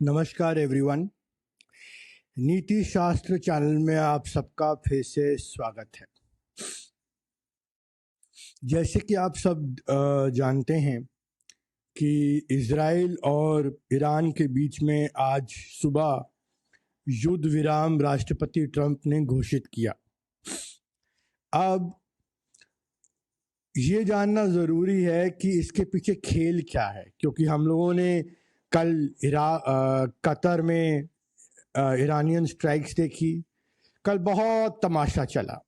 नमस्कार एवरीवन। नीति शास्त्र चैनल में आप सबका फिर से स्वागत है। जैसे कि आप सब जानते हैं कि इजराइल और ईरान के बीच में आज सुबह युद्ध विराम राष्ट्रपति ट्रंप ने घोषित किया। अब ये जानना ज़रूरी है कि इसके पीछे खेल क्या है, क्योंकि हम लोगों ने कल कतर में ईरानियन स्ट्राइक्स देखी। कल बहुत तमाशा चला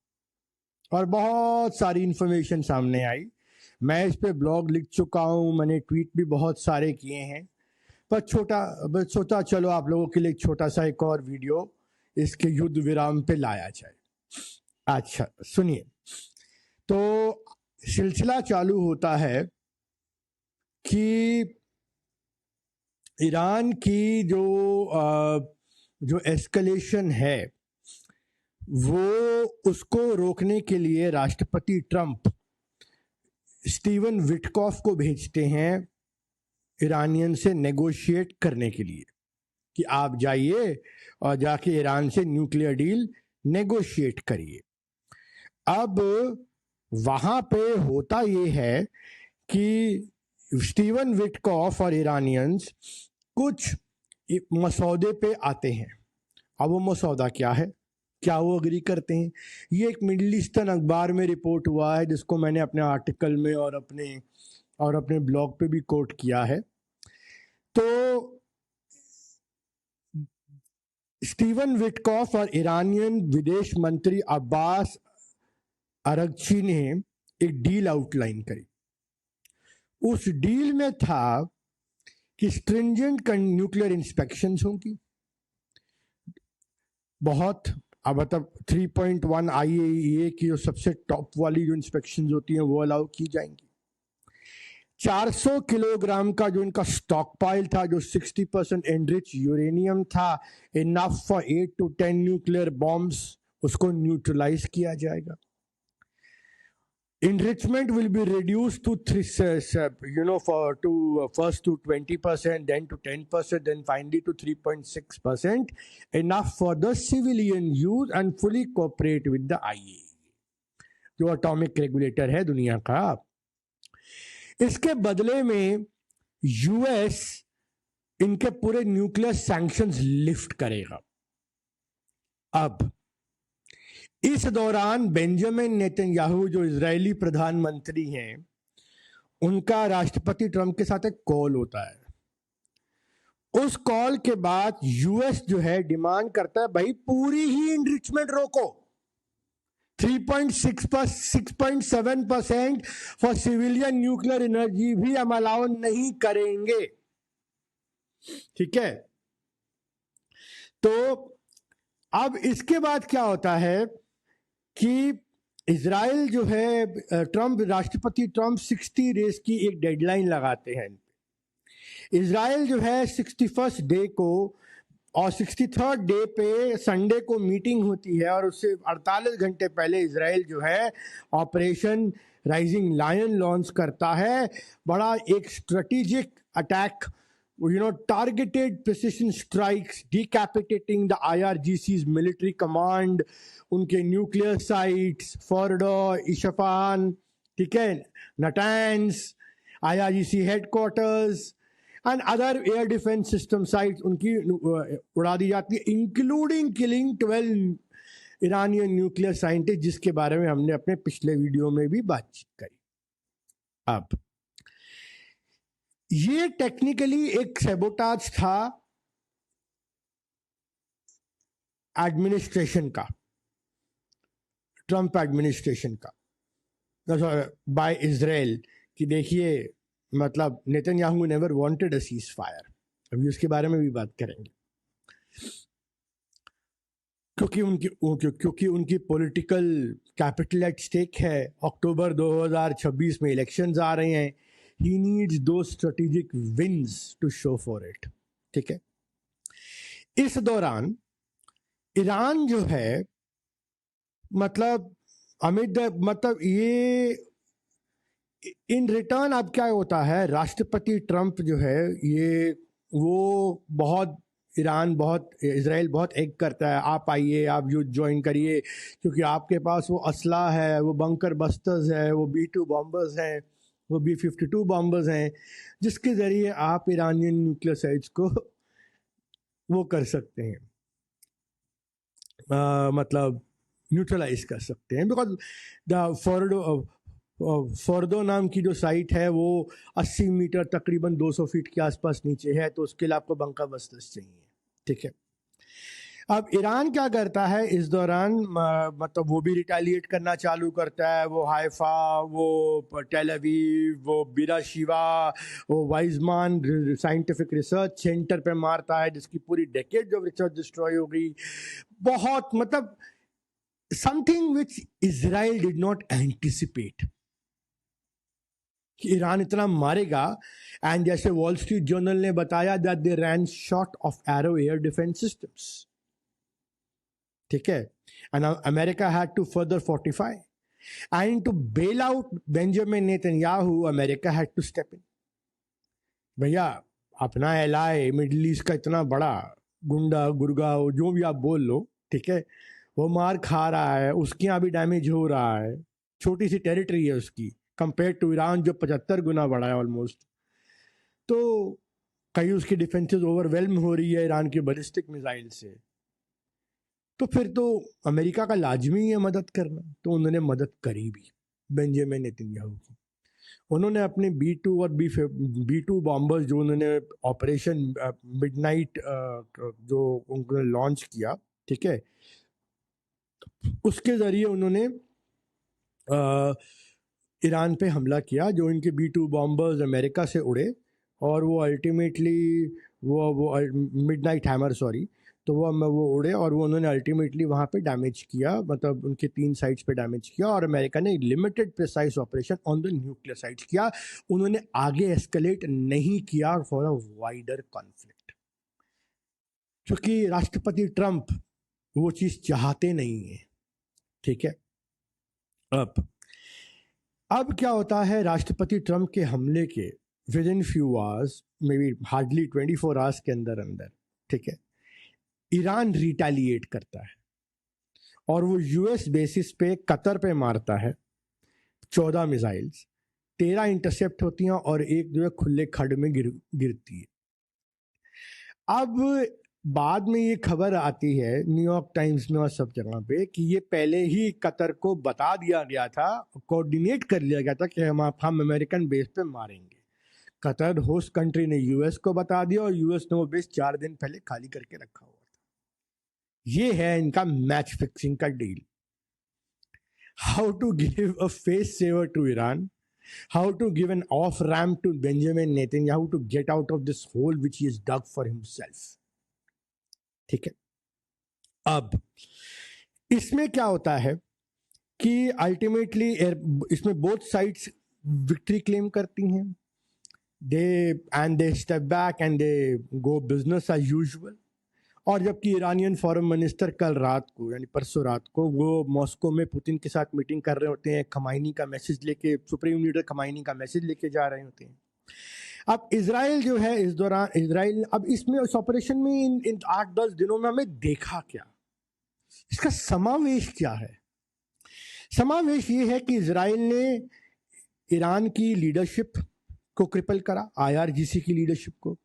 और बहुत सारी इन्फॉर्मेशन सामने आई। मैं इस पे ब्लॉग लिख चुका हूँ, मैंने ट्वीट भी बहुत सारे किए हैं, पर सोचा चलो आप लोगों के लिए एक छोटा सा एक और वीडियो इसके युद्ध विराम पे लाया जाए। अच्छा सुनिए, तो सिलसिला चालू होता है कि ईरान की जो एस्केलेशन है वो उसको रोकने के लिए राष्ट्रपति ट्रंप स्टीवन विटकॉफ को भेजते हैं ईरानियन से नेगोशिएट करने के लिए कि आप जाइए और जाके ईरान से न्यूक्लियर डील नेगोशिएट करिए। अब वहां पे होता ये है कि स्टीवन विटकॉफ और ईरानियंस कुछ मसौदे पे आते हैं। अब वो मसौदा क्या है, क्या वो अग्री करते हैं? ये एक मिडिल ईस्टर्न अखबार में रिपोर्ट हुआ है, जिसको मैंने अपने आर्टिकल में और अपने ब्लॉग पे भी कोट किया है। तो स्टीवन विटकॉफ और ईरानियन विदेश मंत्री अब्बास अरगची ने एक डील आउटलाइन करी। उस डील में था कि स्ट्रिंजेंट न्यूक्लियर इंस्पेक्शंस होंगी, बहुत मतलब 3.1 IAEA की जो सबसे टॉप वाली जो इंस्पेक्शंस होती हैं वो अलाउ की जाएंगी। 400 किलोग्राम का जो इनका स्टॉक पाइल था, जो 60% एनरिच यूरेनियम था, enough for 8 to 10 nuclear bombs, उसको न्यूट्रलाइज किया जाएगा। Enrichment will be reduced to first to 20%, then to 10%, then finally to 3.6%, enough for the civilian use and fully cooperate with the IAEA, जो atomic regulator है दुनिया का। इसके बदले में यूएस इनके पूरे न्यूक्लियर सैंक्शंस लिफ्ट करेगा। अब इस दौरान बेंजामिन नेतन्याहू जो इजरायली प्रधानमंत्री हैं, उनका राष्ट्रपति ट्रंप के साथ एक कॉल होता है। उस कॉल के बाद यूएस जो है डिमांड करता है, भाई पूरी ही इनरिचमेंट रोको, 6.7% फॉर सिविलियन न्यूक्लियर एनर्जी भी हम अलाउ नहीं करेंगे। ठीक है, तो अब इसके बाद क्या होता है कि इजराइल जो है राष्ट्रपति ट्रंप 60 डेज की एक डेडलाइन लगाते हैं। इजराइल जो है 61st डे को और 63rd डे पे संडे को मीटिंग होती है, और उससे 48 घंटे पहले इजराइल जो है ऑपरेशन राइजिंग लायन लॉन्च करता है। बड़ा एक strategic attack, targeted precision strikes, decapitating the IRGC's military command, उनके न्यूक्लियर साइट्स फॉर्डो, इशफान, ठीक है, नटान्स, IRGC headquarters and other air defence system sites उनकी उड़ा दी जाती है, including killing 12 Iranian nuclear scientist, जिसके बारे में हमने अपने पिछले वीडियो में भी बातचीत करी। अब ये टेक्निकली एक सैबोटाज था एडमिनिस्ट्रेशन का, ट्रंप एडमिनिस्ट्रेशन का, बाय इजराइल, कि देखिए मतलब Netanyahu never wanted a cease fire. अभी उसके बारे में भी बात करेंगे, क्योंकि उनकी पॉलिटिकल कैपिटल एट स्टेक है। अक्टूबर 2026 में इलेक्शंस आ रहे हैं। He needs those strategic wins to show for it। ठीक है, इस दौरान ईरान जो है मतलब ये इन रिटर्न अब क्या होता है, राष्ट्रपति ट्रंप जो है ये वो बहुत ईरान बहुत इजराइल बहुत एग करता है, आप आइए, आप युद्ध ज्वाइन करिए, क्योंकि आपके पास वो असला है, वो बंकर बस्टर्स है, वो B-2 बॉम्बर्स हैं, वो B-52 बॉम्बर्स हैं, जिसके ज़रिए आप ईरानियन न्यूक्लियर साइट्स को वो कर सकते हैं, मतलब न्यूट्रलाइज कर सकते हैं। बिकॉज द फोर्डो नाम की जो साइट है वो 80 मीटर तकरीबन 200 फीट के आसपास नीचे है, तो उसके लिए आपको बंकर बस्टर्स चाहिए। ठीक है, अब ईरान क्या करता है इस दौरान, मतलब वो भी रिटेलिएट करना चालू करता है। वो हाइफा, वो टेल अवीव, वो बीरा शिवा, वो वाइजमान साइंटिफिक रिसर्च सेंटर पे मारता है, जिसकी पूरी डेकेड ऑफ रिसर्च डिस्ट्रॉय हो गई। बहुत मतलब something which Israel did not anticipate कि ईरान इतना मारेगा। एंड जैसे वॉल स्ट्रीट जर्नल ने बताया that they ran short of Arrow air defence systems. ठीक है, and America had to further fortify and to bail out Benjamin Netanyahu, America had to step in. भैया अपना alloy middle east का इतना बड़ा गुंडा गुरगा जो भी आप बोल लो, ठीक है, वो मार खा रहा है, उसके यहाँ भी डैमेज हो रहा है, छोटी सी टेरिटरी है उसकी कंपेयर टू ईरान जो 75 गुना बड़ा है ऑलमोस्ट। तो कहीं उसकी डिफेंसेस ओवरवेल्म हो रही है ईरान के बैलिस्टिक मिसाइल से, तो फिर तो अमेरिका का लाजमी है मदद करना। तो उन्होंने मदद करी भी बेंजामिन नेतन्याहू की। उन्होंने अपने B-2 और B-2 बॉम्बर्स जो उन्होंने ऑपरेशन मिडनाइट जो उन्होंने लॉन्च किया, ठीक है, उसके ज़रिए उन्होंने ईरान पे हमला किया। जो इनके B-2 बॉम्बर्स अमेरिका से उड़े और वो अल्टीमेटली वो मिडनाइट हैमर, सॉरी, तो वो उड़े और वो उन्होंने अल्टीमेटली वहाँ पे डैमेज किया, मतलब उनके 3 साइट्स पे डैमेज किया। और अमेरिका ने limited precise operation on the nuclear sites किया। उन्होंने आगे एस्केलेट नहीं किया फॉर अ वाइडर कॉन्फ्लिक्ट, क्योंकि राष्ट्रपति ट्रंप वो चीज़ चाहते नहीं है। ठीक है, अब क्या होता है, राष्ट्रपति ट्रंप के हमले के with in few hours, may be hardly 24 hours के अंदर अंदर, ठीक है, ईरान रिटेलिएट करता है और वो यूएस बेसिस पे कतर पे मारता है 14 मिसाइल्स, 13 इंटरसेप्ट होती हैं और एक जो है खुले खड्ड में गिरती है। अब बाद में ये खबर आती है न्यूयॉर्क टाइम्स में और सब जगह पे कि ये पहले ही कतर को बता दिया गया था, कोऑर्डिनेट कर लिया गया था कि हम अमेरिकन बेस पे मारेंगे। कतर होस्ट कंट्री ने यूएस को बता दिया और यूएस ने वो बेस 4 दिन पहले खाली करके रखा हुआ था। ये है इनका मैच फिक्सिंग का डील। How to give a face saver to Iran, how to give an off ramp to Benjamin Netanyahu to get out of this hole which he has dug for himself. ठीक है, अब इसमें क्या होता है कि अल्टीमेटली इसमें बोथ साइड्स विक्ट्री क्लेम करती हैं, they step back and they go business as usual. और जबकि ईरानियन फॉरेन मिनिस्टर कल रात को, यानी परसों रात को, वो मॉस्को में पुतिन के साथ मीटिंग कर रहे होते हैं, खमाइनी का मैसेज लेके, सुप्रीम लीडर खमाइनी का मैसेज लेके जा रहे होते हैं। अब इजराइल जो है इस दौरान, इजराइल अब इसमें इस ऑपरेशन में इन 8-10 दिनों में हमें देखा क्या, इसका समावेश क्या है? समावेश ये है कि इजराइल ने ईरान की लीडरशिप को क्रिपल करा, IRGC की लीडरशिप को,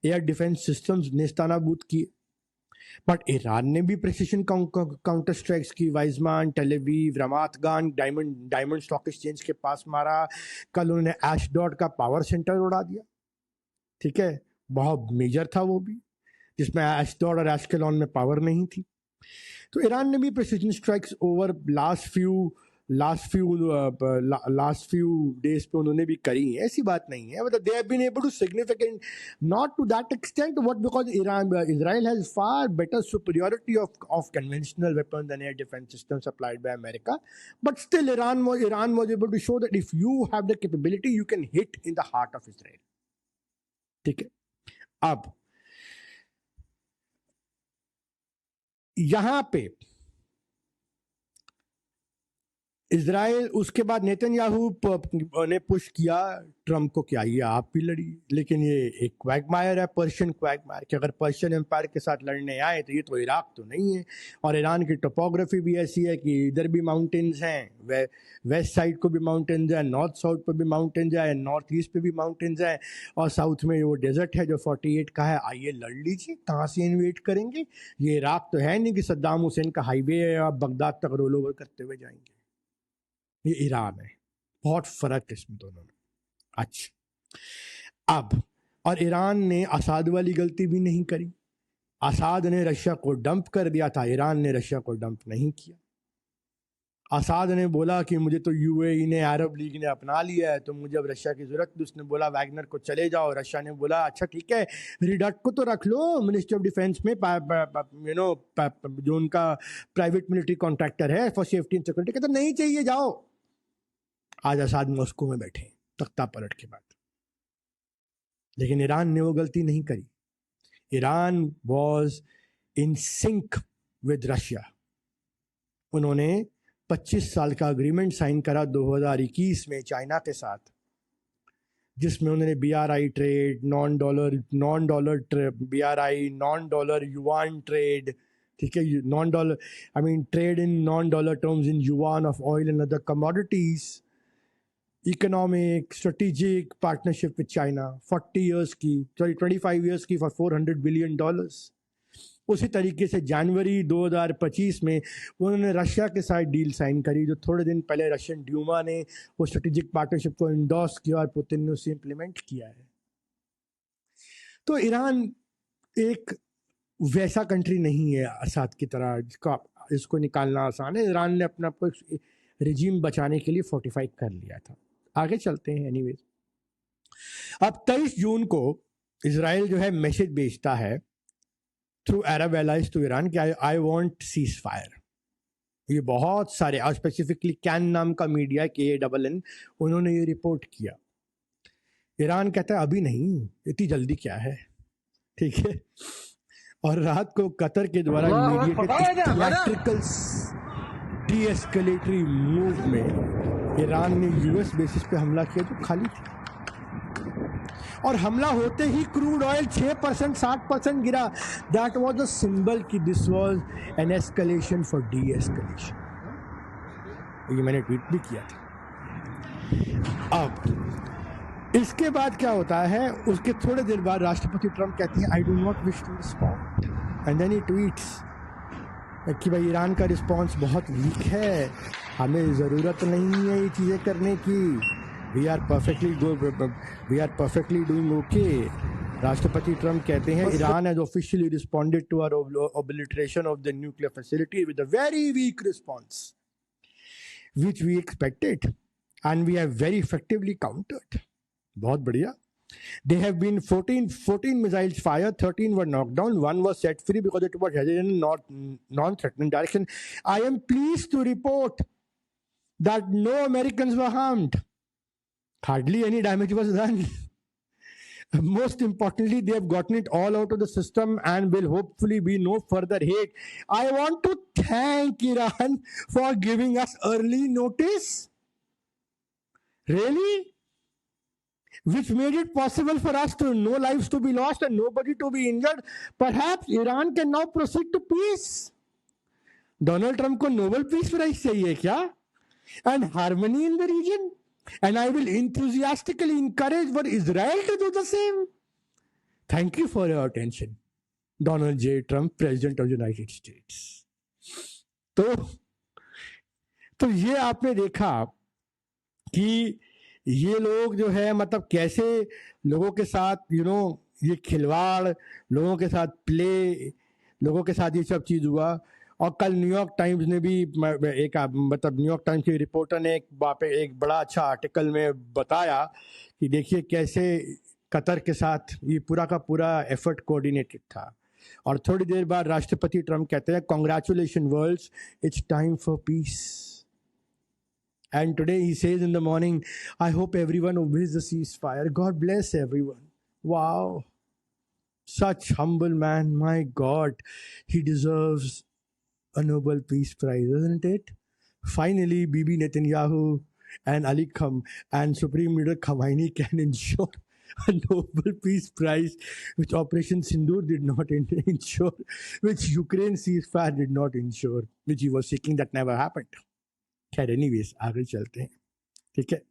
एयर डिफेंस सिस्टम्स नेस्तानाबूद किए। बट ईरान ने भी प्रिसिशन काउंटर स्ट्राइक्स की, वाइजमान, टेल अवीव, रमात गान, डायमंड स्टॉक एक्सचेंज के पास मारा। कल उन्होंने एशडोड का पावर सेंटर उड़ा दिया। ठीक है, बहुत मेजर था वो भी, जिसमें एशडोड और एशकेलॉन में पावर नहीं थी। तो ईरान ने भी precision strikes over last few days पे उन्होंने भी करी है, ऐसी बात नहीं है। मतलब they have been able to significant, not to that extent, what, because Israel has far better superiority of conventional weapons and air defense systems supplied by America, but still Iran was able to show that if you have the capability you can hit in the heart of Israel. ठीक है, अब यहां पे Israel, उसके बाद Netanyahu ने push किया Trump को कि आइए आप भी लड़िए, लेकिन ये एक क्वैगमायर है, पर्शियन क्वैगमायर, कि अगर पर्शियन एम्पायर के साथ लड़ने आए तो ये तो इराक तो नहीं है, और ईरान की टोपोग्राफी भी ऐसी है कि इधर भी माउंटेन्स हैं, वेस्ट साइड को भी माउंटेन्स हैं, नॉर्थ साउथ पर भी माउंटेन्स हैं, नॉर्थ ईस्ट पे भी माउंटेन्स हैं, और साउथ में वो डेजर्ट है जो 48 का है। आइए लड़ लीजिए, कहाँ से इन्वेट करेंगे, ये इराक तो है नहीं कि सद्दाम हुसैन का हाईवे है, आप बगदाद तक रोल ओवर करते हुए जाएंगे। ये ईरान है, बहुत फर्क है इसमें दोनों में। अच्छा, अब और ईरान ने असाद वाली गलती भी नहीं करी। असाद ने रशिया को डंप कर दिया था, ईरान ने रशिया को डंप नहीं किया। असाद ने बोला कि मुझे तो यूएई ने, अरब लीग ने अपना लिया है, तो मुझे अब रशिया की जरूरत थी। उसने बोला वैगनर को चले जाओ। रशिया ने बोला अच्छा ठीक है, रिडट को तो रख लो मिनिस्ट्री ऑफ डिफेंस में, जो उनका प्राइवेट मिलिट्री कॉन्ट्रैक्टर है फॉर सेफ्टी एंड सिक्योरिटी, कहता नहीं चाहिए जाओ। आज असाद मॉस्को में बैठे तख्ता पलट के बाद। लेकिन ईरान ने वो गलती नहीं करी। Iran was in sync with Russia. उन्होंने 25 साल का अग्रीमेंट साइन करा 2021 में चाइना के साथ, जिसमें उन्होंने BRI trade, non dollar BRI, non dollar yuan trade, ठीक है, non dollar I mean trade in non dollar terms in yuan of oil and other commodities, economic strategic partnership with China 25 years की for $400 billion। उसी तरीके से जनवरी 2025 में उन्होंने Russia के साथ डील साइन करी, जो थोड़े दिन पहले रशियन ड्यूमा ने वो स्ट्रेटेजिक पार्टनरशिप को इंडोर्स किया और पुतिन ने उसे इम्प्लीमेंट किया है। तो ईरान एक वैसा कंट्री नहीं है असाद की तरह जिसका इसको निकालना आसान है। ईरान ने अपना रिजीम बचाने के लिए फोर्टिफाई कर लिया था। आगे चलते हैं। एनीवेज, अब 23 जून को इजराइल जो है मैसेज भेजता है through Arab allies to Iran कि आई वांट सीज फायर। ये बहुत सारे, और स्पेसिफिकली कैन नाम का मीडिया KANN, उन्होंने ये रिपोर्ट किया। ईरान कहता है अभी नहीं, इतनी जल्दी क्या है, ठीक है। और रात को कतर के द्वारा मीडिएटेड डी-एस्केलेटरी मूव में ईरान ने US बेसिस पे हमला किया जो खाली थी, और हमला होते ही क्रूड ऑयल 6%, 60% गिरा। दैट वाज द सिंबल कि this was an escalation for D-escalation. ये मैंने ट्वीट भी किया था। अब इसके बाद क्या होता है, उसके थोड़े देर बाद राष्ट्रपति ट्रम्प कहते हैं I do not wish to respond, and then he tweets कि भाई ईरान का रिस्पॉन्स बहुत वीक है, हमें ज़रूरत नहीं है ये चीज़ें करने की, we are perfectly doing okay. राष्ट्रपति ट्रम्प कहते हैं Iran has officially responded to our obliteration of the nuclear facility with a very weak response which we expected and we have very effectively countered. बहुत बढ़िया। There have been 14 missiles fired, 13 were knocked down, 1 was set free because it was headed in non-threatening direction. I am pleased to report that no Americans were harmed. Hardly any damage was done. Most importantly, they have gotten it all out of the system and will hopefully be no further hit. I want to thank Iran for giving us early notice. Really? Which made it possible for us to no lives to be lost and nobody to be injured. Perhaps Iran can now proceed to peace. Donald Trump को Nobel Peace Prize चाहिए क्या? And harmony in the region. And I will enthusiastically encourage for Israel to do the same. Thank you for your attention. Donald J. Trump, President of the United States. तो ये आपने देखा कि ये लोग जो है मतलब कैसे लोगों के साथ ये खिलवाड़, लोगों के साथ प्ले, लोगों के साथ ये सब चीज़ हुआ। और कल न्यूयॉर्क टाइम्स ने भी न्यूयॉर्क टाइम्स के रिपोर्टर ने एक बड़ा अच्छा आर्टिकल में बताया कि देखिए कैसे कतर के साथ ये पूरा का पूरा एफर्ट कोऑर्डिनेटेड था। और थोड़ी देर बाद राष्ट्रपति ट्रम्प कहते हैं congratulation worlds, it's time for peace. And today he says in the morning, I hope everyone obeys the ceasefire. God bless everyone. Wow. Such humble man. My God. He deserves a Nobel Peace Prize, isn't it? Finally, Bibi Netanyahu and Ali Kham and Supreme Leader Khamenei can ensure a Nobel Peace Prize, which Operation Sindoor did not ensure, which Ukraine ceasefire did not ensure, which he was seeking. That never happened. खैर anyways आगे चलते हैं, ठीक है।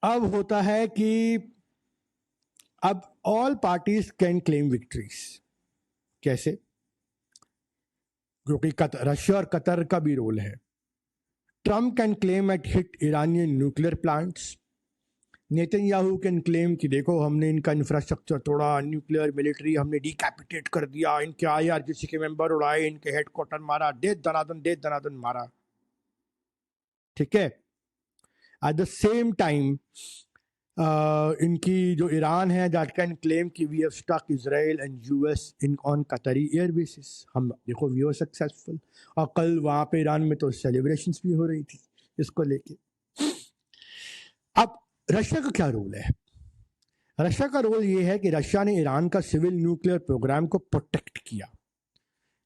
अब होता है कि अब all parties can claim victories. कैसे? क्योंकि रशिया और कतर का भी रोल है। Trump can claim at hit Iranian nuclear plants. Netanyahu can claim कि देखो हमने इनका इंफ्रास्ट्रक्चर तोड़ा, न्यूक्लियर मिलिट्री हमने डिकैपिटेट कर दिया, इनके IRGC के मेंबर उड़ाए, इनके हेडक्वार्टर मारा, देश दनादन मारा, ठीक है। एट द सेम टाइम इनकी जो ईरान है दैट कैन क्लेम कि we have stuck Israel and US in on Qatari air bases. हम देखो वी वर सक्सेसफुल, और कल वहाँ पे ईरान में तो सेलिब्रेशंस भी हो रही थी इसको लेके। अब रशिया का क्या रोल है? रशिया का रोल ये है कि रशिया ने ईरान का सिविल न्यूक्लियर प्रोग्राम को प्रोटेक्ट किया।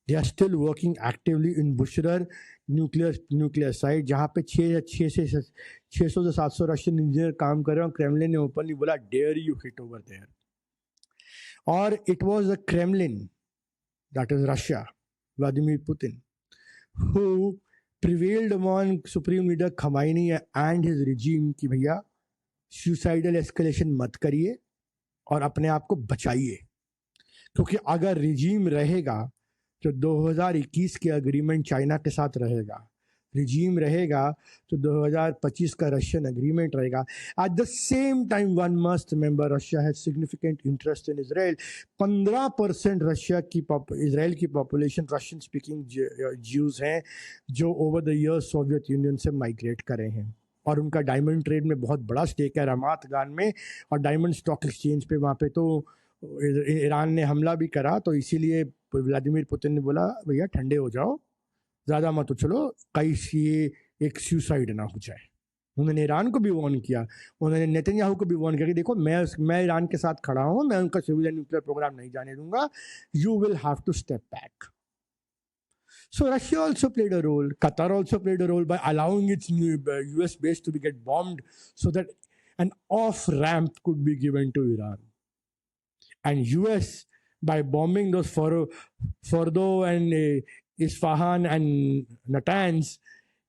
They are still working actively in Bushehr nuclear site, जहाँ पे 600 से 700 रशियन इंजीनियर काम कर रहे हैं। क्रेमलिन ने ओपनली बोला dare you hit over there. और it was the Kremlin, that is Russia, Vladimir Putin, who prevailed among supreme leader Khamenei and his regime कि भैया सुसाइडल एस्केलेशन मत करिए और अपने आप को बचाइए, क्योंकि अगर रिजीम रहेगा तो 2021 के अग्रीमेंट चाइना के साथ रहेगा, रिजीम रहेगा तो 2025 का रशियन अग्रीमेंट रहेगा। Eight the same time one must remember Russia has significant interest in Israel. 15% Russia की इजराइल की पॉपुलेशन रशियन स्पीकिंग ज्यूज हैं जो over the years Soviet union से माइग्रेट करे हैं, और उनका डायमंड ट्रेड में बहुत बड़ा स्टेक है रमात गान में, और डायमंड स्टॉक एक्सचेंज पे वहाँ पे तो ईरान ने हमला भी करा, तो इसीलिए व्लादिमीर पुतिन ने बोला भैया ठंडे हो जाओ, ज़्यादा मत उछलो, कहीं ये एक सुसाइड ना हो जाए। उन्होंने ईरान को भी वार्न किया, उन्होंने नेतन्याहू को भी वार्न किया कि देखो मैं ईरान के साथ खड़ा हूँ, मैं उनका सिविल न्यूक्लियर प्रोग्राम नहीं जाने दूंगा, you will have to step back. So Russia also played a role. Qatar also played a role by allowing its US base to get bombed so that an off-ramp could be given to Iran. And US, by bombing those Fordo and Isfahan and Natanz,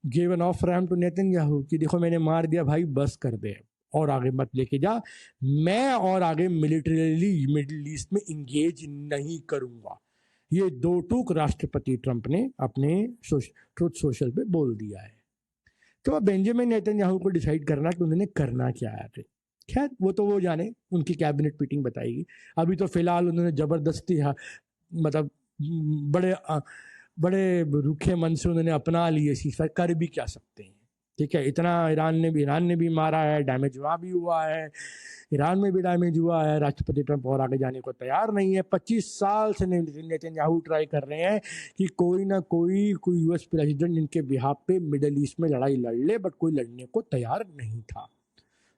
gave an off-ramp to Netanyahu कि देखो मैंने मार दिया भाई, बस कर दे और आगे मत लेके जा, मैं और आगे मिलिटरीली मिडिल ईस्ट में इंगेज नहीं करूंगा। ये दो टूक राष्ट्रपति ट्रंप ने अपने ट्रुथ सोशल पे बोल दिया है। तो अब बेंजामिन नेतन्याहू को डिसाइड करना कि उन्होंने करना क्या है। खैर वो तो वो जाने, उनकी कैबिनेट मीटिंग बताएगी। अभी तो फिलहाल उन्होंने जबरदस्ती मतलब बड़े रुखे मन से उन्होंने अपना लिए सीज़फायर, कर भी क्या सकते हैं, ठीक है। इतना ईरान ने भी मारा है, डैमेज वहाँ भी हुआ है, ईरान में भी डैमेज हुआ है। राष्ट्रपति ट्रंप और आगे जाने को तैयार नहीं है। 25 साल से नेतन्याहू ट्राई कर रहे हैं कि कोई ना कोई US प्रेसिडेंट इनके बिहाफ पे मिडल ईस्ट में लड़ाई लड़ ले, बट कोई लड़ने को तैयार नहीं था।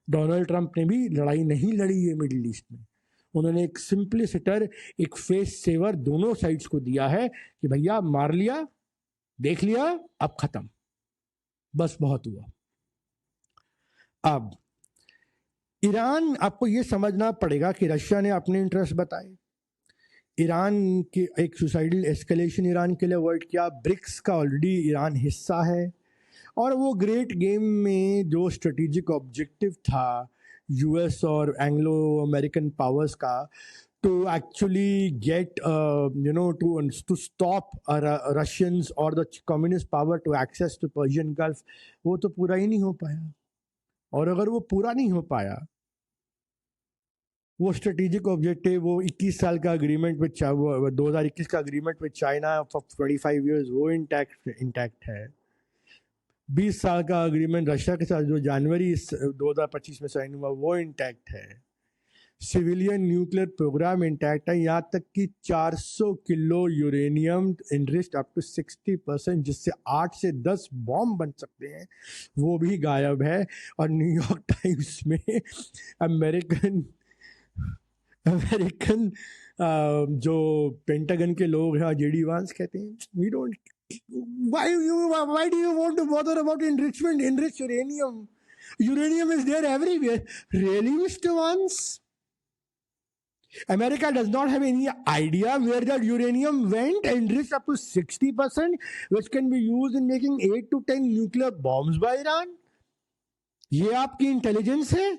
डोनाल्ड ट्रंप ने भी लड़ाई नहीं लड़ी है मिडल ईस्ट में। उन्होंने एक सिंपलिसिटर, एक फेस सेवर दोनों साइड्स को दिया है कि भैया मार लिया, देख लिया, अब खत्म, बस बहुत हुआ। अब ईरान, आपको ये समझना पड़ेगा कि रशिया ने अपने इंटरेस्ट बताए, ईरान की एक सुसाइडल एस्केलेशन ईरान के लिए अवॉइड किया, ब्रिक्स का ऑलरेडी ईरान हिस्सा है, और वो ग्रेट गेम में जो स्ट्रेटेजिक ऑब्जेक्टिव था US और एंग्लो अमेरिकन पावर्स का, to actually get to stop Russians or the communist power to access to Persian Gulf, वो तो पूरा ही नहीं हो पाया। और अगर वो पूरा नहीं हो पाया, वो स्ट्रेटेजिक ऑब्जेक्टिव, वो 21 साल का अग्रीमेंट विद 2021 का agreement with China for 25 years, वो इंटैक्ट है। 20 साल का अग्रीमेंट रशिया के साथ जो जनवरी 2025 में साइन हुआ, वो इंटैक्ट है। सिविलियन न्यूक्लियर प्रोग्राम इंटैक्ट है, यहाँ तक कि 400 kilo uranium enriched up to 60%, जिससे 8 से 10 बॉम्ब बन सकते हैं, वो भी गायब है। और न्यूयॉर्क टाइम्स में अमेरिकन जो पेंटागन के लोग हैं, जेडी वांस कहते हैं, we don't, why do you want to bother about enrichment? Enrich uranium. Uranium is there everywhere. Really, Mr. Vance? America does not have any idea where that uranium went, enriched up to 60%, which can be used in making 8 to 10 nuclear bombs by Iran. ये आपकी intelligence है?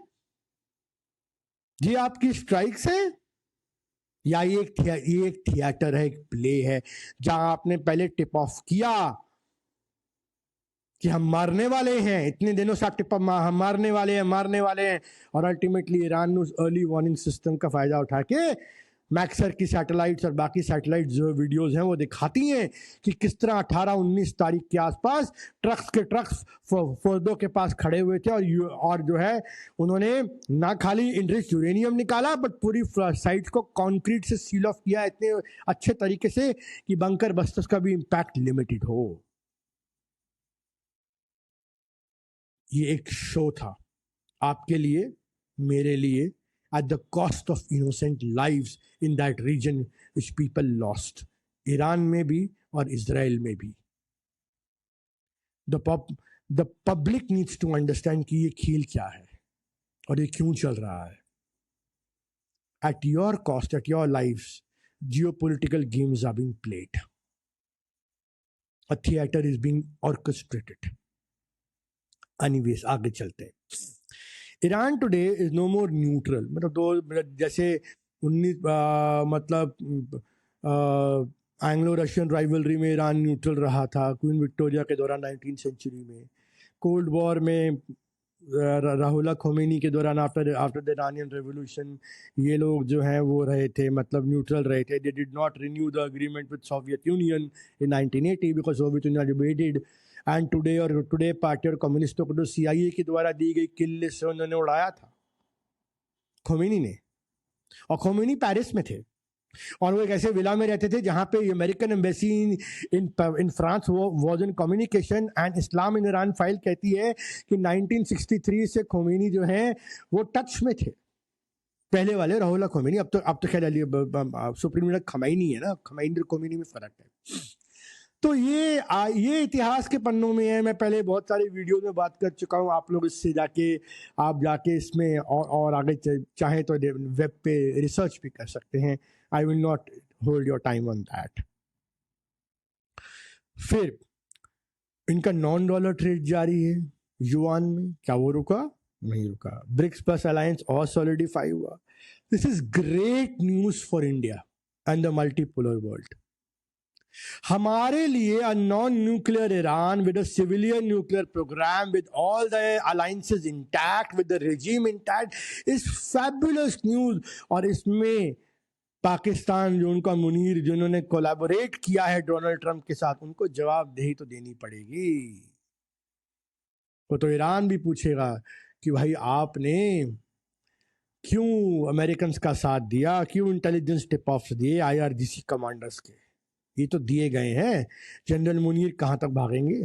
ये आपकी strikes है? या ये एक theatre है, एक प्ले है, जहां आपने पहले टिप ऑफ किया कि हम मारने वाले हैं, इतने दिनों से आप टिप ऑफ हम मारने वाले हैं, और अल्टीमेटली ईरान ने उस अर्ली वार्निंग सिस्टम का फायदा उठा के मैक्सर की सैटेलाइट्स और बाकी सैटेलाइट जो वीडियोस हैं वो दिखाती हैं कि किस तरह 18-19 तारीख के आसपास ट्रक्स फोर्दो के पास खड़े हुए थे, और जो है उन्होंने ना खाली इनरिच्ड यूरेनियम निकाला बट पूरी साइट्स को कंक्रीट से सील ऑफ किया इतने अच्छे तरीके से कि बंकर बस्टर्स का भी इंपैक्ट लिमिटेड हो। ये एक शो था आपके लिए, मेरे लिए, at the cost of innocent lives in that region which people lost, Iran में भी और इजराइल में भी। The public needs to understand कि ये खेल क्या है और ये क्यों चल रहा है। At your cost, at your lives, geopolitical games are being played. A theater is being orchestrated. Anyways, आगे चलते हैं। Iran today is no more neutral, मतलब जैसे 19 मतलब एंग्लो रशियन राइवलरी में ईरान न्यूट्रल रहा था क्वीन विक्टोरिया के दौरान 19वीं सेंचुरी में, कोल्ड वॉर में राहुल खोमेनी के दौरान आफ्टर द इरानियन रेवोल्यूशन ये लोग जो हैं वो रहे थे, मतलब न्यूट्रल रहे थे। They did not renew the agreement with Soviet union in 1980 because Soviet union debated, and today party और कम्युनिस्टों को तो CIA के द्वारा दी गई किल लिस्ट से उन्होंने उड़ाया था खोमेनी ने, और खोमेनी पेरिस में थे और वो एक ऐसे विला में रहते थे जहां पे American embassy in France was in communication, and Islam in Iran file कहती है कि 1963 से खोमेनी जो है वो टच में थे, पहले वाले राहुल खोमेनी। अब तो खैर सुप्रीम लीडर खमैनी है ना, खमैनी और खोमेनी में फर्क है। तो ये इतिहास के पन्नों में है। मैं पहले बहुत सारे वीडियो में बात कर चुका हूँ, आप लोग इससे आप जाके इसमें और आगे चाहें तो वेब पे रिसर्च भी कर सकते हैं। I will not hold your time on that. फिर इनका $9 ट्रेड जारी है युआन में, क्या वो रुका? नहीं रुका। ब्रिक्स प्लस अलायंस और सॉलिडिफाई हुआ। This is great news for India and the multipolar world. हमारे लिए a non-nuclear Iran with a civilian nuclear program with all the alliances intact, with the regime intact, is fabulous news। और इसमें पाकिस्तान जो उनका मुनीर जिन्होंने collaborate किया है Donald Trump के साथ, उनको जवाबदेही तो देनी पड़ेगी। वो तो ईरान भी पूछेगा कि भाई आपने क्यों अमेरिकन का साथ दिया, क्यों इंटेलिजेंस टिप ऑफ दिए IRGC कमांडर्स के, ये तो दिए गए हैं। जनरल मुनीर कहाँ तक भागेंगे?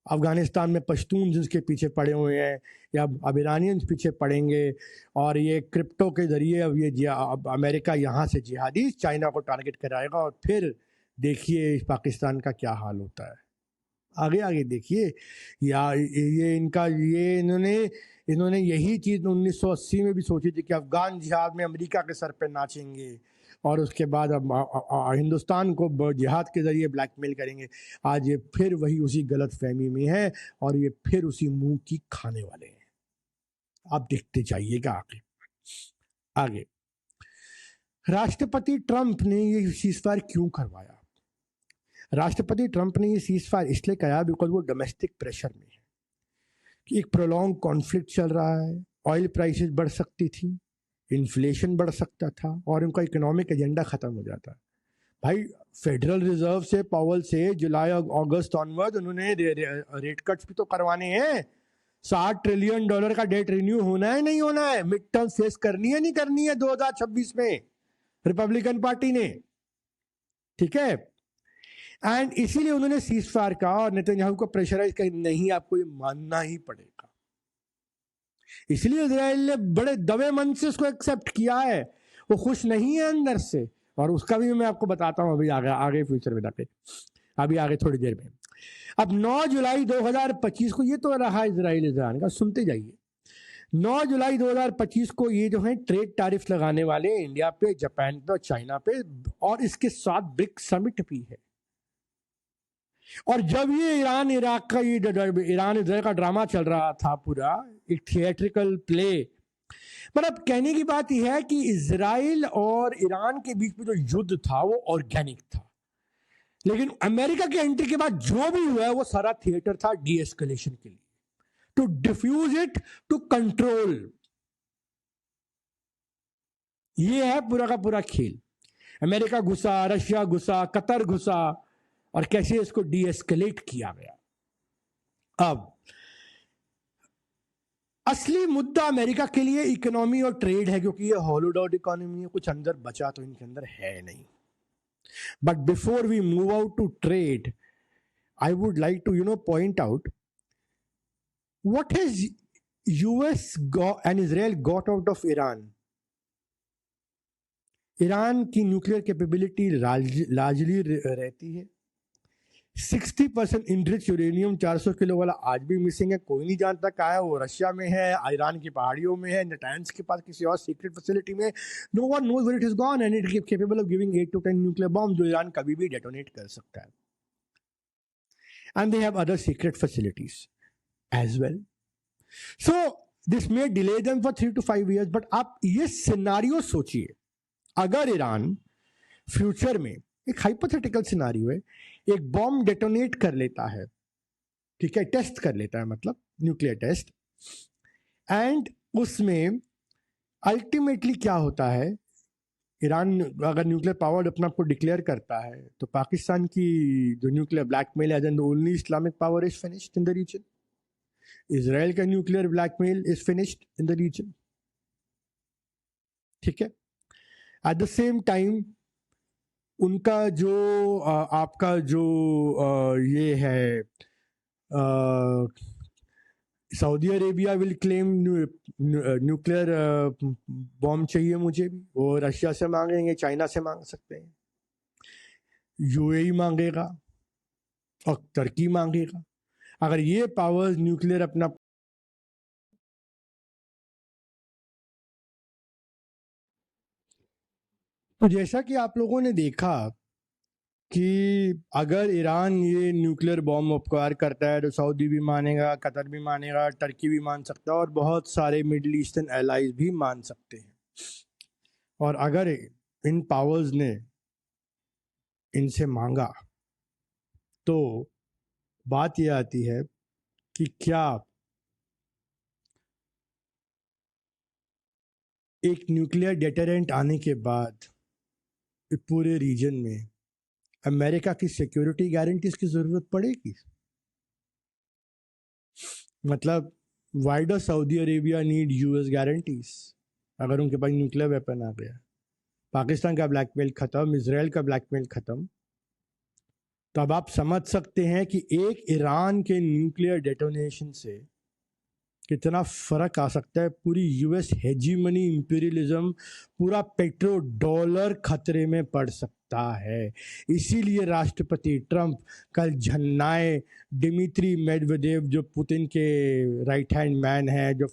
अफगानिस्तान में पश्तून जिसके पीछे पड़े हुए हैं, या अब ईरानियंस पीछे पड़ेंगे, और ये क्रिप्टो के जरिए अब अमेरिका यहाँ से जिहादी चाइना को टारगेट कराएगा, और फिर देखिए पाकिस्तान का क्या हाल होता है। आगे देखिए, या ये इन्होंने यही चीज़ 1980 में भी सोची थी कि अफगान जिहाद में अमेरिका के सर पे नाचेंगे, और उसके बाद अब हिंदुस्तान को जिहाद के जरिए ब्लैकमेल करेंगे। आज ये फिर वही उसी गलत फहमी में है, और ये फिर उसी मुंह की खाने वाले हैं। आप देखते जाइएगा आगे। राष्ट्रपति ट्रंप ने ये सीज़फायर क्यों करवाया? राष्ट्रपति ट्रंप ने ये सीज़फायर इसलिए कराया बिकॉज वो डोमेस्टिक प्रेशर में है कि एक प्रोलॉन्ग कॉन्फ्लिक्ट चल रहा है, ऑयल प्राइसेस बढ़ सकती थी, इन्फ्लेशन बढ़ सकता था, और उनका इकोनॉमिक एजेंडा खत्म हो जाता है। भाई फेडरल रिजर्व से, पावल से जुलाई अगस्त ऑनवर्ड उन्होंने रेट कट्स भी तो करवाने हैं। $60 ट्रिलियन का डेट रिन्यू होना है नहीं होना है, मिड टर्म फेस करनी है नहीं करनी है 2026 में रिपब्लिकन पार्टी ने, ठीक है। एंड इसीलिए उन्होंने सीज़फायर का और नेतन्याहू को प्रेशराइज कर, नहीं आपको ये मानना ही पड़ेगा। इसलिए इजराइल ने बड़े दबे मन से उसको एक्सेप्ट किया है। वो खुश नहीं है अंदर से, और उसका भी मैं आपको बताता हूं अभी आगे आगे फ्यूचर में जाके, अभी आगे थोड़ी देर में। अब 9 जुलाई 2025 को, ये तो रहा इजराइल ईरान का, सुनते जाइए। 9 जुलाई 2025 को ये जो है ट्रेड टैरिफ लगाने वाले हैं इंडिया पे, जापान पे और चाइना पे, और इसके साथ ब्रिक्स समिट भी है। और जब ये ईरान इराक का ये ईरान इजराइल का ड्रामा चल रहा था पूरा, एक थिएट्रिकल प्ले, मतलब कहने की बात यह है कि इजराइल और ईरान के बीच में जो युद्ध था वो ऑर्गेनिक था, लेकिन अमेरिका के एंट्री के बाद जो भी हुआ है वो सारा थिएटर था डी एस्केलेशन के लिए, to defuse it, to control. ये है पूरा का पूरा खेल। अमेरिका घुसा, रशिया घुसा, कतर घुसा, और कैसे इसको डी एस्केलेट किया गया। अब असली मुद्दा अमेरिका के लिए इकोनॉमी और ट्रेड है, क्योंकि ये हॉलोड आउट इकोनॉमी है, कुछ अंदर बचा तो इनके अंदर है नहीं। But before we move out to trade, I would like to point out what has US and Israel got out of Iran? Iran की न्यूक्लियर कैपेबिलिटी लार्जली रहती है। 60% इनरिच यूरेनियम 400 किलो वाला आज भी मिसिंग है, कोई नहीं जानता कहाँ है वो। रशिया में है, ईरान की पहाड़ियों में है, नेटैंस के पास किसी और सीक्रेट फैसिलिटी में। No one knows where it is gone and it is capable of giving 8 to 10 nuclear bomb, जो ईरान कभी भी डेटोनेट कर सकता है। And they have other secret facilities as well. So this may delay them for 3 to 5 years, but आप ये scenario सोचिए, अगर ईरान फ्यूचर में, एक हाइपोथेटिकल सिनारियो है, एक बॉम्ब डेटोनेट कर लेता है, ठीक है, टेस्ट कर लेता है, मतलब न्यूक्लियर टेस्ट, एंड उसमें अल्टीमेटली क्या होता है, ईरान अगर न्यूक्लियर पावर अपना आपको डिक्लेयर करता है, तो पाकिस्तान की जो न्यूक्लियर ब्लैकमेल है, only Islamic power is finished in the region. Israel का nuclear blackmail is finished in the region, ठीक है। एट द सेम टाइम उनका जो आपका जो ये है, Saudi Arabia will claim nuclear bomb चाहिए मुझे भी, वो रशिया से मांगेंगे, चाइना से मांग सकते हैं, यूएई मांगेगा और तुर्की मांगेगा। अगर ये पावर्स न्यूक्लियर अपना, तो जैसा कि आप लोगों ने देखा कि अगर ईरान ये न्यूक्लियर बॉम्ब एक्वायर करता है तो सऊदी भी मानेगा, कतर भी मानेगा, टर्की भी मान सकता है, और बहुत सारे मिडिल ईस्टर्न एलाइज भी मान सकते हैं। और अगर इन पावर्स ने इनसे मांगा तो बात यह आती है कि क्या एक न्यूक्लियर डेटरेंट आने के बाद पूरे रीजन में अमेरिका की सिक्योरिटी गारंटीज की जरूरत पड़ेगी? मतलब why does Saudi Arabia need US guarantees अगर उनके पास न्यूक्लियर वेपन आ गया? पाकिस्तान का ब्लैकमेल खत्म, इजराइल का ब्लैकमेल खत्म, तो अब आप समझ सकते हैं कि एक ईरान के न्यूक्लियर डेटोनेशन से कितना फर्क आ सकता है। पूरी यूएस हेजीमनी, इंपीरियलिज्म, पूरा पेट्रो डॉलर खतरे में पड़ सकता है। इसीलिए राष्ट्रपति ट्रंप कल झन्नाए डिमित्री मेडवेदेव, जो पुतिन के राइट हैंड मैन है, जो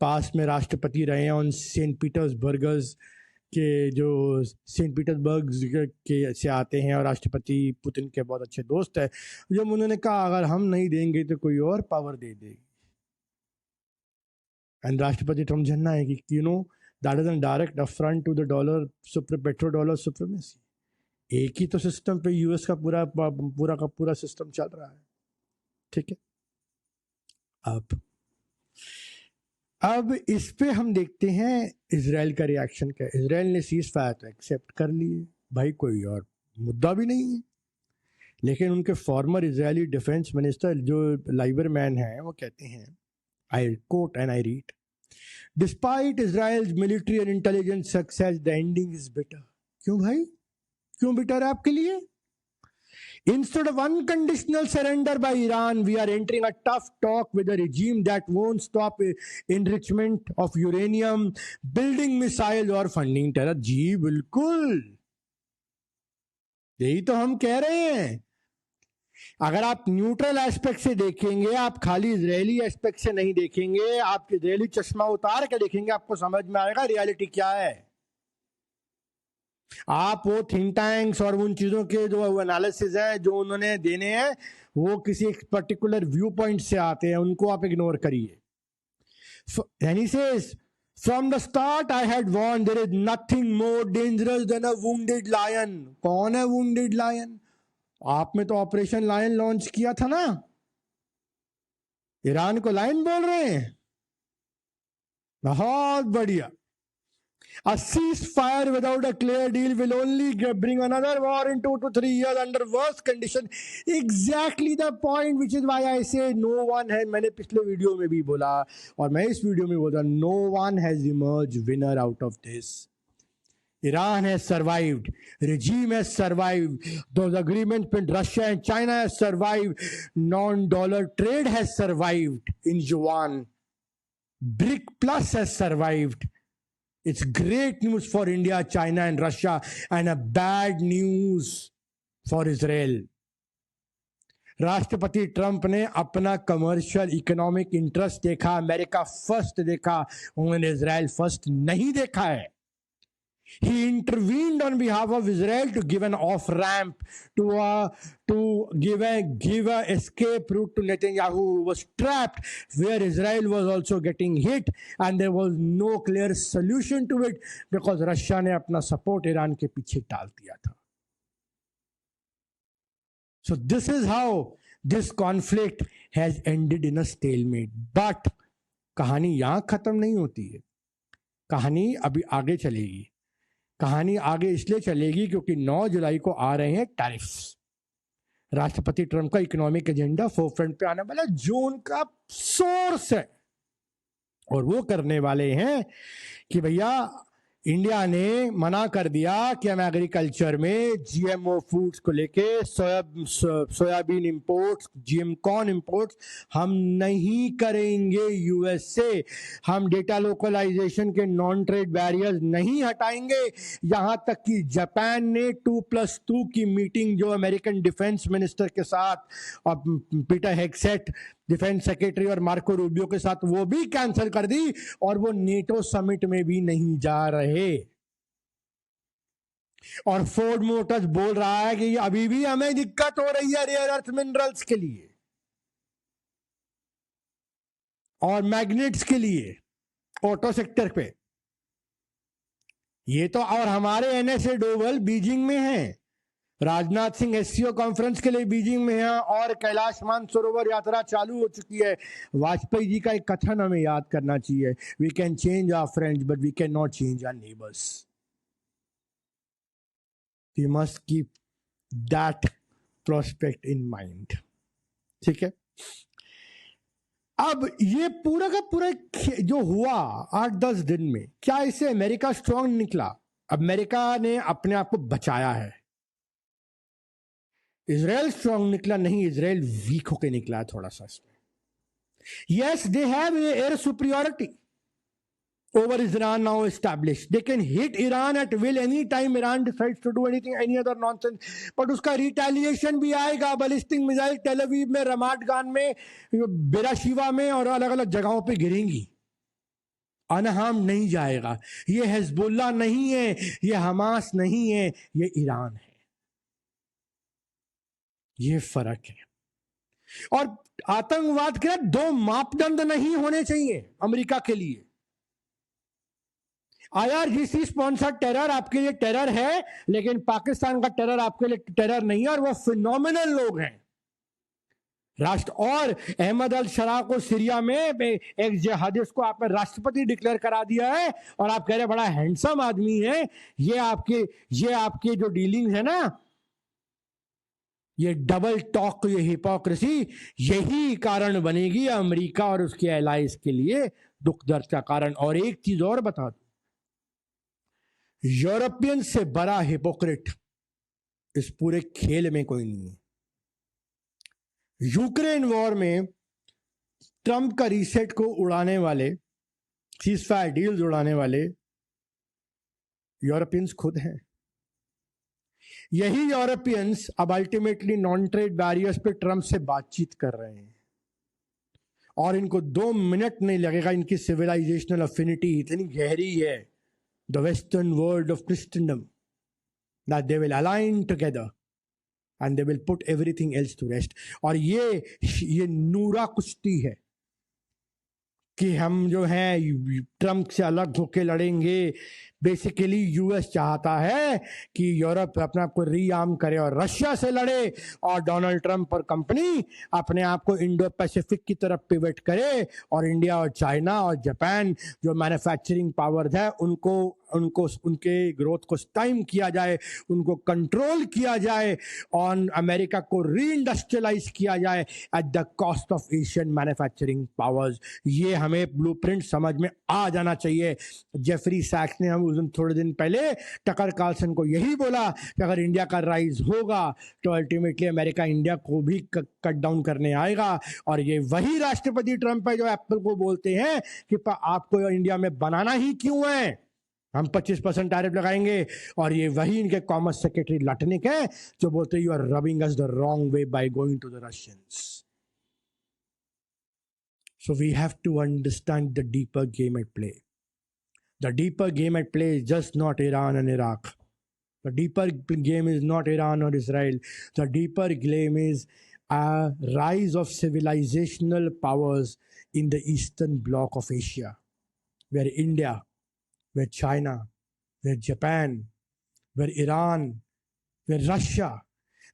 पास में राष्ट्रपति रहे हैं उन सेंट पीटर्सबर्ग के से आते हैं और राष्ट्रपति पुतिन के बहुत अच्छे दोस्त है, जब उन्होंने कहा अगर हम नहीं देंगे तो कोई और पावर दे देगी। एंड राष्ट्रपति ट्रम्प झन्ना है कि that is an direct affront to the dollar, petro dollar supremacy. एक ही तो सिस्टम पे यूएस का पूरा सिस्टम चल रहा है, ठीक है। अब इस पे हम देखते हैं इजराइल का रिएक्शन क्या है। इजराइल ने सीज फायर तो एक्सेप्ट कर लिए, भाई कोई और मुद्दा भी नहीं है, लेकिन उनके फॉर्मर इजरायली डिफेंस मिनिस्टर जो लाइबरमैन है वो कहते हैं, I quote and I read, despite Israel's military and intelligence success the ending is bitter. क्यों भाई, क्यों बिटर है आपके लिए? Instead of unconditional surrender by Iran, we are entering a tough talk with a regime that won't stop enrichment of uranium, building missiles और funding terror. जी बिल्कुल, यही तो हम कह रहे हैं. अगर आप न्यूट्रल एस्पेक्ट से देखेंगे, आप खाली इजरायली एस्पेक्ट से नहीं देखेंगे, आप इजरायली चश्मा उतार के देखेंगे, आपको समझ में आएगा रियलिटी क्या है. आप वो थिंक टैंक्स और उन चीजों के जो एनालिसिस है जो उन्होंने देने हैं, वो किसी एक पर्टिकुलर व्यू पॉइंट से आते हैं, उनको आप इग्नोर करिए. And he says, from the start I had warned there is nothing more dangerous than a wounded lion. कौन है wounded lion? आपने तो ऑपरेशन लायन लॉन्च किया था ना, ईरान को लायन बोल रहे हैं. बहुत बढ़िया. A ceasefire without a clear deal will only bring another war in 2 to 3 years under worse condition. Exactly the point, which is why I say no one है. मैंने पिछले वीडियो में भी बोला और मैं इस वीडियो में बोला, no one has emerged winner out of this. Iran has survived, regime has survived, those agreements between Russia and China has survived, non-dollar trade has survived in yuan, BRIC Plus has survived. It's great news for India, China and Russia, and a bad news for Israel. राष्ट्रपति Trump ने अपना commercial economic interest देखा, America first देखा, उन्होंने Israel first नहीं देखा है. He intervened on behalf of Israel to give an off ramp, to give a escape route to Netanyahu, who was trapped, where Israel was also getting hit, and there was no clear solution to it because Russia ने अपना support Iran के पीछे डाल दिया था. So this is how this conflict has ended in a stalemate. But कहानी यहाँ खत्म नहीं होती है, कहानी अभी आगे चलेगी. कहानी आगे इसलिए चलेगी क्योंकि 9 जुलाई को आ रहे हैं टैरिफ्स. राष्ट्रपति ट्रंप का इकोनॉमिक एजेंडा फोरफ्रंट पे आने वाला, जो उनका सोर्स है, और वो करने वाले हैं कि भैया इंडिया ने मना कर दिया कि हम एग्रीकल्चर में जीएमओ फूड्स को लेके soybean imports, GM corn imports हम नहीं करेंगे यूएस से. हम डेटा लोकलाइजेशन के नॉन ट्रेड बैरियर्स नहीं हटाएंगे. यहां तक कि जापान ने 2+2 की मीटिंग जो अमेरिकन डिफेंस मिनिस्टर के साथ और पीटर हेगसेट डिफेंस सेक्रेटरी और मार्को रूबियो के साथ, वो भी कैंसिल कर दी और वो नेटो समिट में भी नहीं जा रहे. और फोर्ड मोटर्स बोल रहा है कि अभी भी हमें दिक्कत हो रही है रेयर अर्थ मिनरल्स के लिए और मैग्नेट्स के लिए ऑटो सेक्टर पे. ये तो, और हमारे एनएसए डोवल बीजिंग में हैं, राजनाथ सिंह एससीओ कॉन्फ्रेंस के लिए बीजिंग में है और कैलाश मानसरोवर यात्रा चालू हो चुकी है. वाजपेयी जी का एक कथन हमें याद करना चाहिए, we can change our friends but we can not change our neighbours. We must keep that prospect in mind. ठीक है. अब ये पूरा का पूरा जो हुआ 8-10 दिन में, क्या इससे अमेरिका स्ट्रांग निकला? अमेरिका ने अपने आप को बचाया है. इजराइल स्ट्रांग निकला नहीं, इजराइल वीक होके निकला है थोड़ा सा इसमें. Yes, they have air superiority over Iran now established. They can hit Iran at will any time Iran decides to do anything, any other nonsense. But उसका retaliation भी आएगा. बैलिस्टिक मिसाइल टेल अवीव में, रमाट गान में, बेराशिवा में और अलग अलग जगहों पे गिरेंगी. अनहार्म नहीं जाएगा. ये हिजबुल्लाह नहीं है, ये हमास नहीं है, ये ईरान है. ये फर्क है. और आतंकवाद के 2 मापदंड नहीं होने चाहिए अमेरिका के लिए. IRGC स्पॉन्सर्ड टेरर आपके लिए टेरर है, लेकिन पाकिस्तान का टेरर आपके लिए टेरर नहीं है, और वो फिनोमिनल लोग हैं राष्ट्र. और अहमद अल शरा को सीरिया में एक जिहादिस्ट को आपने राष्ट्रपति डिक्लेयर करा दिया है और आप कह रहे बड़ा हैंडसम आदमी है. ये आपके जो डीलिंग है ना, ये डबल टॉक, ये हिपोक्रेसी, यही कारण बनेगी अमेरिका और उसके एलाइज के लिए दुख दर्द का कारण. और एक चीज और बता दूं, यूरोपियन से बड़ा हिपोक्रेट इस पूरे खेल में कोई नहीं है. यूक्रेन वॉर में ट्रंप का रीसेट को उड़ाने वाले, सीजफायर डील्स उड़ाने वाले यूरोपियंस खुद हैं। यही यूरोपियंस अब अल्टीमेटली नॉन ट्रेड बैरियर्स पे ट्रंप से बातचीत कर रहे हैं, और इनको 2 मिनट नहीं लगेगा। इनकी सिविलाइजेशनल अफिनिटी इतनी गहरी है, the western world of Christendom, that they will align together and they will put everything else to rest. और ये नूरा कुश्ती है कि हम जो हैं ट्रंप से अलग होकर लड़ेंगे। बेसिकली यूएस चाहता है कि यूरोप अपने आप को रीआर्म करे और रशिया से लड़े, और डोनाल्ड ट्रंप और कंपनी अपने आप को इंडो पैसिफिक की तरफ पिवट करे, और इंडिया और चाइना और जापान जो मैन्युफैक्चरिंग पावर्स है उनको उनके ग्रोथ को टाइम किया जाए, उनको कंट्रोल किया जाए, और अमेरिका को री इंडस्ट्रियलाइज किया जाए at the cost of Asian manufacturing powers. ये हमें ब्लूप्रिंट समझ में आ जाना चाहिए। जेफरी सैक्स ने हम उस दिन थोड़े दिन पहले टकर कार्लसन को यही बोला कि अगर इंडिया का राइज होगा तो अल्टीमेटली अमेरिका इंडिया को भी कट डाउन करने आएगा। और ये वही राष्ट्रपति ट्रंप है जो एप्पल को बोलते हैं कि आपको इंडिया में बनाना ही क्यों है, हम 25% टैरिफ लगाएंगे। और ये वही इनके कॉमर्स सेक्रेटरी लटनिक है जो बोलते हैं you are rubbing us the wrong way by going to the Russians. So we have to understand the deeper game at play. The deeper game at play is just not Iran and Iraq. The deeper game is not Iran or Israel. The deeper game is a rise of civilizational powers in the eastern bloc of Asia, where India, where China, where Japan, where Iran, where Russia,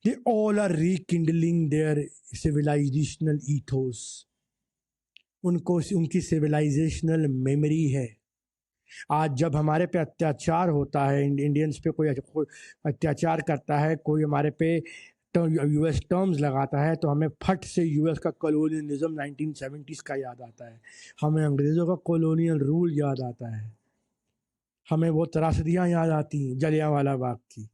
they all are rekindling their civilizational ethos. उनको उनकी civilisational memory है। आज जब हमारे पे अत्याचार होता है, इंडियंस पे कोई अत्याचार करता है, कोई हमारे पे यूएस टर्म्स लगाता है, तो हमें फट से यूएस का कॉलोनियलिज्म 1970s का याद आता है, हमें अंग्रेज़ों का कॉलोनियल रूल याद आता है, हमें वो त्रासदियाँ याद आती हैं जलियांवाला बाग की,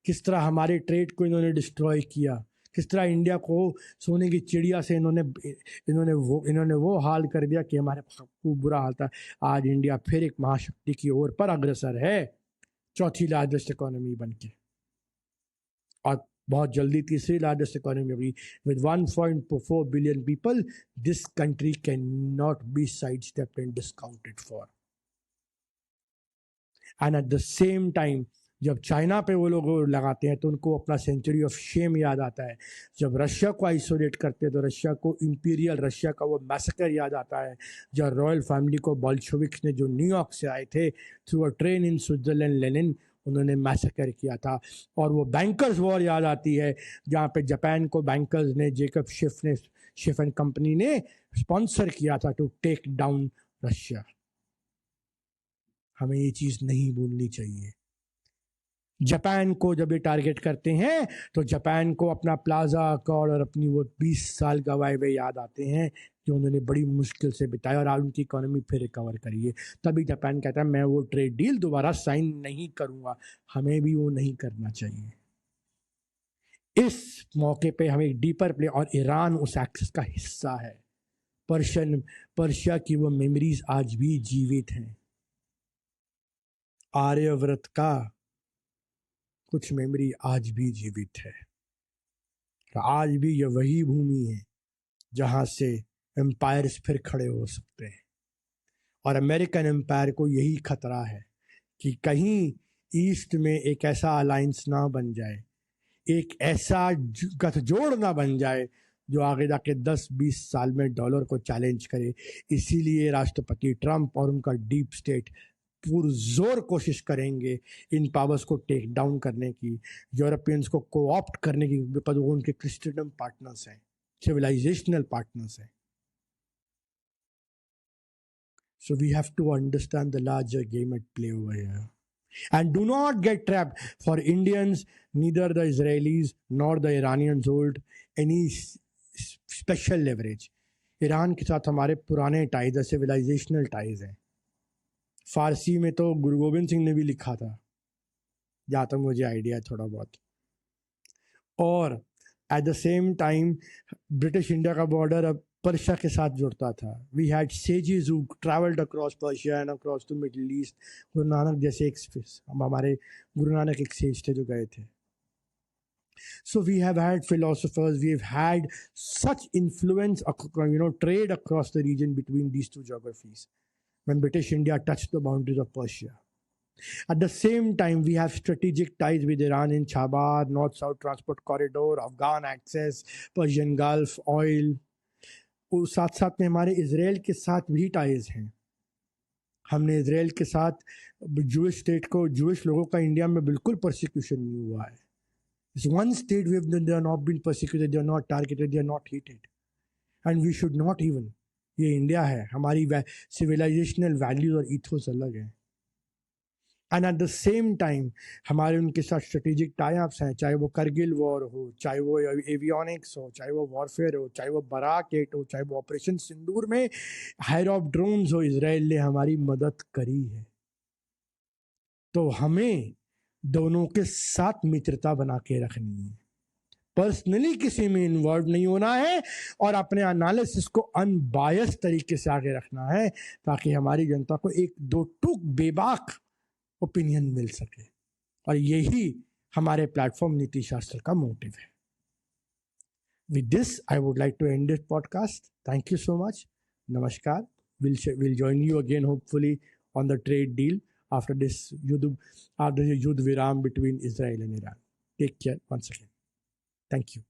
किस तरह हमारे ट्रेड को इन्होंने डिस्ट्रॉय किया, किस तरह इंडिया को सोने की चिड़िया से इन्होंने वो हाल कर दिया कि हमारे खूब बुरा हाल था। आज इंडिया फिर एक महाशक्ति की ओर पर अग्रसर है, चौथी लार्जेस्ट इकोनॉमी बनके, और बहुत जल्दी तीसरी लार्जेस्ट इकोनॉमी होगी। With 1.4 billion people, this country can not be side stepped and discounted for. And eight the same time जब चाइना पे वो लोग लगाते हैं तो उनको अपना सेंचुरी ऑफ शेम याद आता है। जब रशिया को आइसोलेट करते हैं तो रशिया को इंपीरियल रशिया का वो मैसेकर याद आता है, जब रॉयल फैमिली को बोल्शेविक्स ने जो न्यूयॉर्क से आए थे through a train in Switzerland Lenin, उन्होंने मैसेकर किया था। और वो बैंकर्स वॉर याद आती है जहाँ पे जापान को बैंकर्स ने, जेकब शिफ एंड कंपनी ने स्पॉन्सर किया था टू टेक डाउन रशिया। हमें ये चीज़ नहीं भूलनी चाहिए। जापान को जब ये टारगेट करते हैं तो जापान को अपना प्लाजा अकॉर्ड और अपनी वो 20 साल गवाए हुए याद आते हैं जो उन्होंने बड़ी मुश्किल से बिताया, और आज उनकी इकोनॉमी फिर रिकवर करी है। तभी जापान कहता है मैं वो ट्रेड डील दोबारा साइन नहीं करूँगा। हमें भी वो नहीं करना चाहिए। इस मौके पे हमें एक डीपर प्ले, और ईरान उस एक्सेस का हिस्सा है। पर्शिया की वो मेमोरीज आज भी जीवित हैं। आर्यव्रत का कुछ मेमोरी आज भी जीवित है। आज भी यह वही भूमि है जहां से एम्पायर्स फिर खड़े हो सकते हैं, और अमेरिकन एम्पायर को यही खतरा है कि कहीं ईस्ट में एक ऐसा अलायंस ना बन जाए, एक ऐसा गठजोड़ ना बन जाए जो आगे जाके 10-20 साल में डॉलर को चैलेंज करे। इसीलिए राष्ट्रपति ट्रंप और उनका डीप स्टेट पुरजोर कोशिश करेंगे इन पावर्स को टेक डाउन करने की, यूरोपियंस को कोऑप्ट करने की, बिकॉज वो उनके क्रिस्टियन पार्टनर्स हैं, सिविलाइजेशनल पार्टनर्स हैं। So we have to understand the larger game at play over here. And do not get trapped. For Indians, neither the Israelis nor the Iranians hold any special leverage. Iran के साथ हमारे पुराने ties है, civilisational ties हैं। फारसी में तो गुरु गोविंद सिंह ने भी लिखा था, जहाँ तक मुझे आइडिया है थोड़ा बहुत। और at the same time British India का बॉर्डर अब पर्शिया के साथ जुड़ता था. We had sages who travelled across Persia and across to Middle East. Guru Nanak जैसे एक हमारे गुरु नानक एक सेज थे जो गए थे. So we have had philosophers, we have had such influence, trade across the region between these two geographies when British India touched the boundaries of Persia. At the same time, we have strategic ties with Iran in Chabad, North-South Transport Corridor, Afghan access, Persian Gulf, oil. और साथ साथ में हमारे Israel के साथ भी ties हैं. हमने इजराइल के साथ जूइश स्टेट को, जूइश लोगों का इंडिया में बिल्कुल परसिक्यूशन नहीं हुआ है. It's one state where they are not been persecuted, they are not targeted, they are not hated. And we should not even. ये इंडिया है, हमारी सिविलाइजेशनल वैल्यूज और इथोस अलग है. And eight the same time हमारे उनके साथ strategic tie ups हैं, चाहे वो करगिल वॉर हो, चाहे वो एवियोनिक्स हो, चाहे वो वॉरफेयर हो, चाहे वो बराक 8 हो, चाहे वो ऑपरेशन सिंदूर में हायर ऑफ ड्रोन्स हो, इजराइल ने हमारी मदद करी है. तो हमें दोनों के साथ मित्रता बना के रखनी है. पर्सनली किसी में इन्वॉल्व नहीं होना है और अपने एनालिसिस को अनबायस तरीके से आगे रखना है ताकि हमारी जनता को एक दो टूक बेबाक ओपिनियन मिल सके. और यही हमारे प्लेटफॉर्म नीति शास्त्र का मोटिव है. With this I would like to end this podcast. Thank you so much. नमस्कार. We'll join you again hopefully on the trade deal after this Yudh Viram between Israel and Iran. Take care once again. Thank you.